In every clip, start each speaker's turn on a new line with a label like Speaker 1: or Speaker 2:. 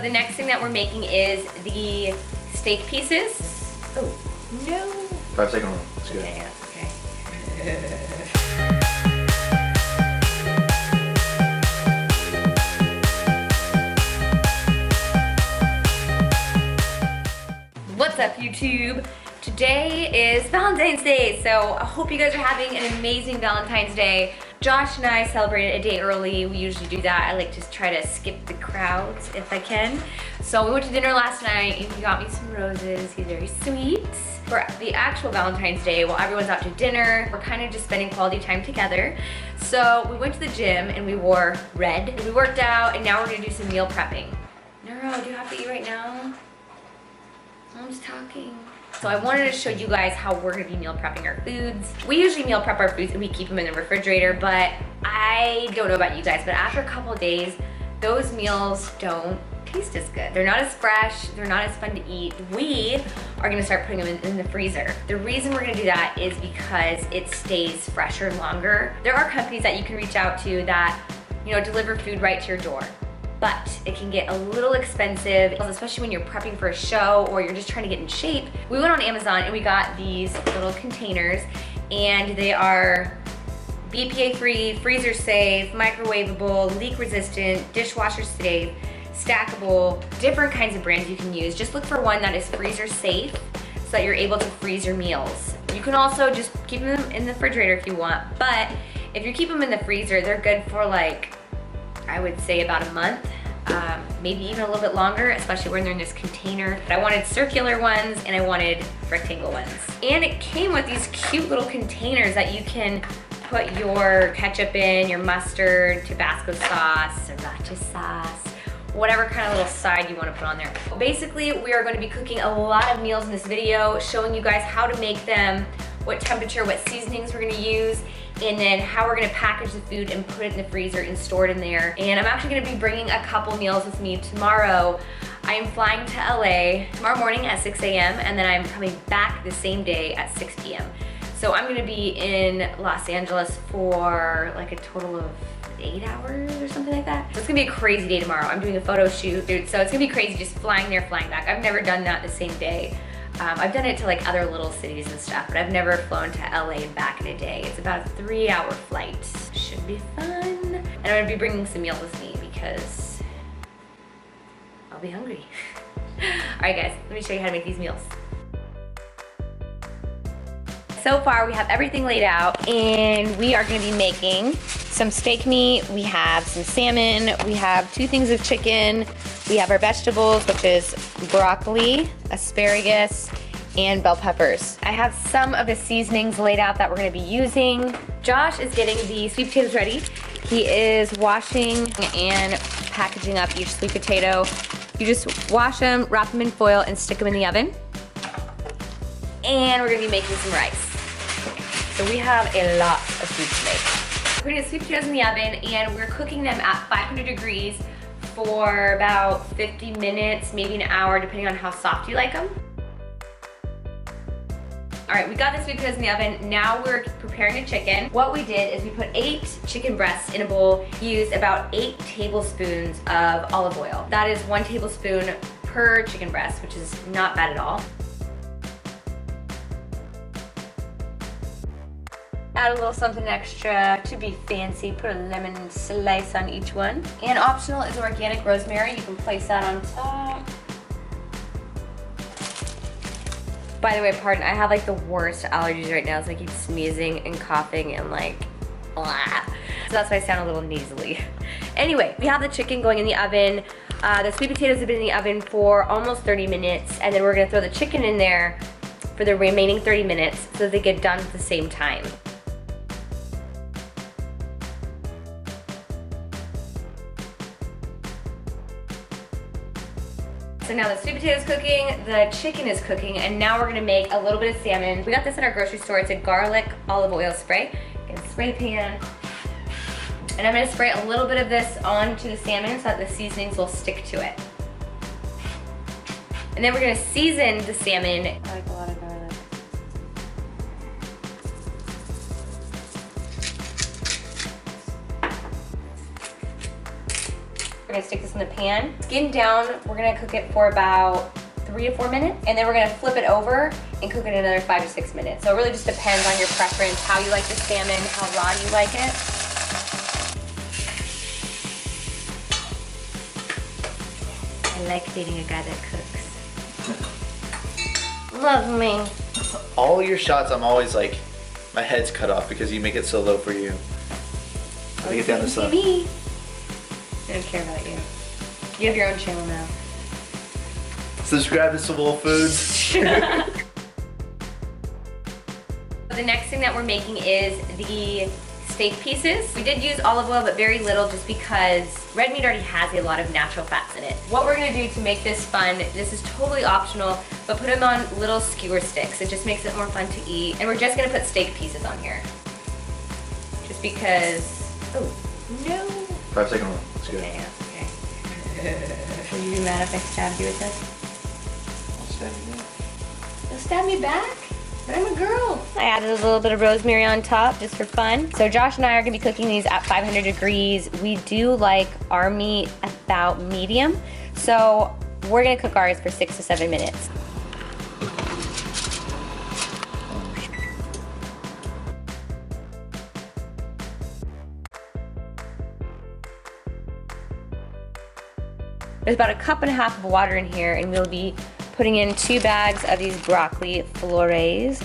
Speaker 1: The next thing that we're making is the steak pieces. Oh, no.
Speaker 2: 5-second rule. It's good.
Speaker 1: Okay, okay. What's up, YouTube? Today is Valentine's Day, so I hope you guys are having an amazing Valentine's Day. Josh and I celebrated a day early. We usually do that. I like to try to skip the crowds if I can. So we went to dinner last night and he got me some roses. He's very sweet. For the actual Valentine's Day, while everyone's out to dinner, we're kind of just spending quality time together. So we went to the gym and we wore red. We worked out and now we're gonna do some meal prepping. Nero, do you have to eat right now? I'm just talking. So I wanted to show you guys how we're gonna be meal prepping our foods. We usually meal prep our foods and we keep them in the refrigerator, but I don't know about you guys, but after a couple of days, those meals don't taste as good. They're not as fresh, they're not as fun to eat. We are gonna start putting them in the freezer. The reason we're gonna do that is because it stays fresher longer. There are companies that you can reach out to that, you know, deliver food right to your door. But it can get a little expensive, especially when you're prepping for a show or you're just trying to get in shape. We went on Amazon and we got these little containers and they are BPA free, freezer safe, microwavable, leak resistant, dishwasher safe, stackable, different kinds of brands you can use. Just look for one that is freezer safe so that you're able to freeze your meals. You can also just keep them in the refrigerator if you want, but if you keep them in the freezer, they're good for like, I would say about a month, maybe even a little bit longer, especially when they're in this container. But I wanted circular ones and I wanted rectangle ones. And it came with these cute little containers that you can put your ketchup in, your mustard, Tabasco sauce, sriracha sauce, whatever kind of little side you want to put on there. Basically, we are going to be cooking a lot of meals in this video, showing you guys how to make them, what temperature, what seasonings we're going to use, and then how we're gonna package the food and put it in the freezer and store it in there. And I'm actually gonna be bringing a couple meals with me tomorrow. I am flying to LA tomorrow morning at 6 a.m. and then I'm coming back the same day at 6 p.m. So I'm gonna be in Los Angeles for like a total of 8 hours or something like that. So it's gonna be a crazy day tomorrow. I'm doing a photo shoot, dude, so it's gonna be crazy just flying there, flying back. I've never done that the same day. I've done it to like other little cities and stuff, but I've never flown to LA and back in a day. It's about a 3-hour flight. Should be fun. And I'm gonna be bringing some meals with me because I'll be hungry. All right guys, let me show you how to make these meals. So far we have everything laid out and we are gonna be making some steak meat, we have some salmon, we have 2 things of chicken, we have our vegetables, which is broccoli, asparagus, and bell peppers. I have some of the seasonings laid out that we're gonna be using. Josh is getting the sweet potatoes ready. He is washing and packaging up each sweet potato. You just wash them, wrap them in foil, and stick them in the oven. And we're gonna be making some rice. So we have a lot of food to make. We're gonna get sweet potatoes in the oven and we're cooking them at 500 degrees for about 50 minutes, maybe an hour, depending on how soft you like them. All right, we got the sweet potatoes in the oven. Now we're preparing the chicken. What we did is we put 8 chicken breasts in a bowl, used about 8 tablespoons of olive oil. That is 1 tablespoon per chicken breast, which is not bad at all. Add a little something extra to be fancy. Put a lemon slice on each one. And optional is organic rosemary. You can place that on top. By the way, pardon, I have like the worst allergies right now, so I keep sneezing and coughing and like, blah. So that's why I sound a little nasally. Anyway, we have the chicken going in the oven. The sweet potatoes have been in the oven for almost 30 minutes, and then we're gonna throw the chicken in there for the remaining 30 minutes so they get done at the same time. So now the sweet potato is cooking, the chicken is cooking, and now we're gonna make a little bit of salmon. We got this at our grocery store. It's a garlic olive oil spray. Get a spray pan. And I'm gonna spray a little bit of this onto the salmon so that the seasonings will stick to it. And then we're gonna season the salmon. I like a lot of garlic. We're gonna stick this in the pan. Skin down, we're gonna cook it for about 3 to 4 minutes, and then we're gonna flip it over and cook it another 5 to 6 minutes. So it really just depends on your preference, how you like the salmon, how raw you like it. I like dating a guy that cooks. Love me.
Speaker 2: All your shots, I'm always like, my head's cut off because you make it so low for you. I get down this low.
Speaker 1: TV. I don't care about you. You have your own channel now.
Speaker 2: Subscribe to Soul Foods.
Speaker 1: The next thing that we're making is the steak pieces. We did use olive oil, but very little just because red meat already has a lot of natural fats in it. What we're gonna do to make this fun, this is totally optional, but put them on little skewer sticks. It just makes it more fun to eat. And we're just gonna put steak pieces on here. Just because, oh, no.
Speaker 2: 5-second rule, that's good.
Speaker 1: Okay, okay. Will you be mad if I stabbed you with this? You'll stab me back? But I'm a girl. I added a little bit of rosemary on top just for fun. So Josh and I are gonna be cooking these at 500 degrees. We do like our meat about medium. So we're gonna cook ours for 6 to 7 minutes. There's about 1.5 cups of water in here, and we'll be putting in 2 bags of these broccoli flores.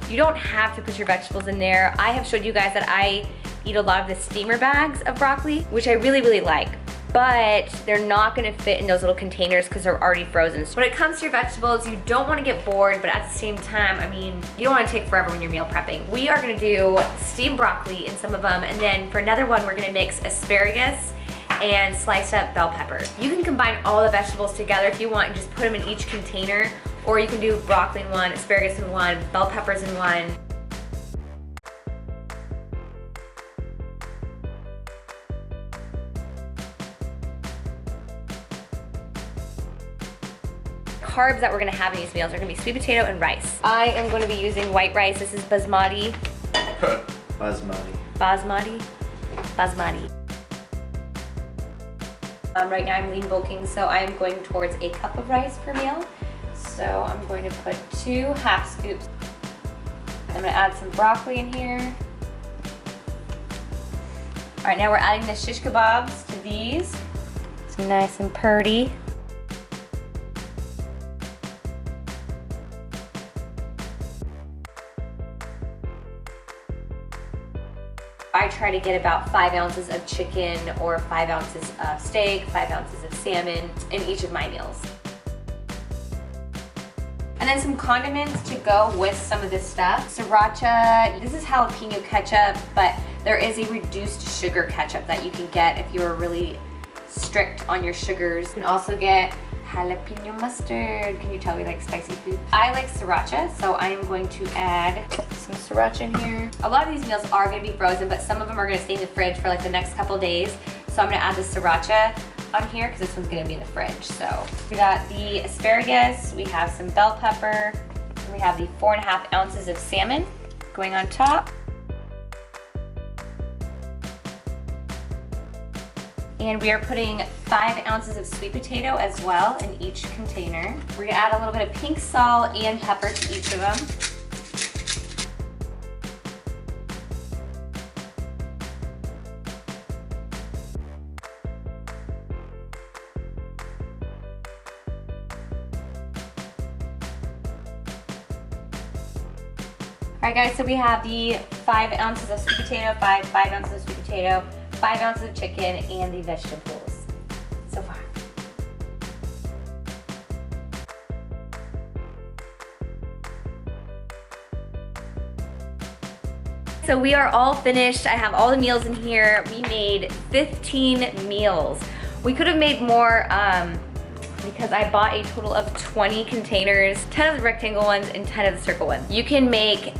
Speaker 1: You don't have to put your vegetables in there. I have showed you guys that I eat a lot of the steamer bags of broccoli, which I really, really like. But they're not gonna fit in those little containers because they're already frozen. So when it comes to your vegetables, you don't wanna get bored, but at the same time, I mean, you don't wanna take forever when you're meal prepping. We are gonna do steamed broccoli in some of them, and then for another one, we're gonna mix asparagus and sliced up bell pepper. You can combine all the vegetables together if you want and just put them in each container, or you can do broccoli in one, asparagus in one, bell peppers in one. Carbs that we're gonna have in these meals are gonna be sweet potato and rice. I am gonna be using white rice. This is basmati. Basmati. Right now I'm lean bulking, so I am going towards 1 cup of rice per meal. So I'm going to put 2 half scoops. I'm gonna add some broccoli in here. All right, now we're adding the shish kebabs to these. It's nice and purty. I try to get about 5 ounces of chicken or 5 ounces of steak, 5 ounces of salmon in each of my meals. And then some condiments to go with some of this stuff. Sriracha, this is jalapeno ketchup, but there is a reduced sugar ketchup that you can get if you're really strict on your sugars. You can also get jalapeno mustard. Can you tell we like spicy food? I like sriracha, so I am going to add some sriracha in here. A lot of these meals are gonna be frozen, but some of them are gonna stay in the fridge for like the next couple days. So I'm gonna add the sriracha on here because this one's gonna be in the fridge. So we got the asparagus, we have some bell pepper, and we have the 4.5 ounces of salmon going on top. And we are putting 5 ounces of sweet potato as well in each container. We're gonna add a little bit of pink salt and pepper to each of them. All right guys, so we have the 5 ounces of sweet potato, 5 ounces of sweet potato, 5 ounces of chicken, and the vegetables so far. So we are all finished. I have all the meals in here. We made 15 meals. We could have made more because I bought a total of 20 containers, 10 of the rectangle ones and 10 of the circle ones. You can make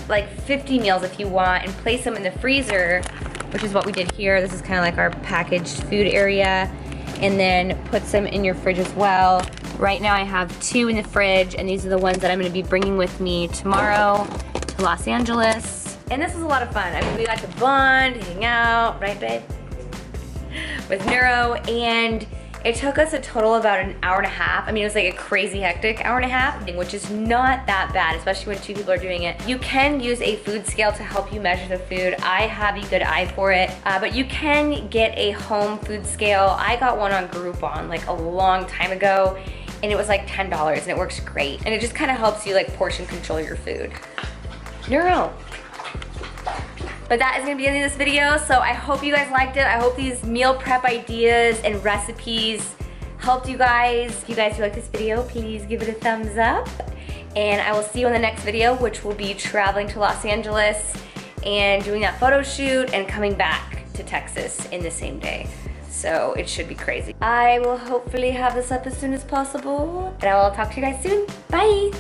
Speaker 1: like 50 meals if you want and place them in the freezer, which is what we did here. This is kind of like our packaged food area, and then put some in your fridge as well. Right now I have 2 in the fridge, and these are the ones that I'm gonna be bringing with me tomorrow to Los Angeles. And this is a lot of fun. I mean, we like to bond, hang out, right babe? with Neuro, and it took us a total of about an hour and a half. I mean, it was like a crazy hectic hour and a half, which is not that bad, especially when 2 people are doing it. You can use a food scale to help you measure the food. I have a good eye for it, but you can get a home food scale. I got one on Groupon like a long time ago, and it was like $10, and it works great. And it just kind of helps you like portion control your food. Neuro. But that is gonna be the end of this video, so I hope you guys liked it. I hope these meal prep ideas and recipes helped you guys. If you guys do like this video, please give it a thumbs up. And I will see you in the next video, which will be traveling to Los Angeles and doing that photo shoot and coming back to Texas in the same day. So it should be crazy. I will hopefully have this up as soon as possible, and I will talk to you guys soon. Bye.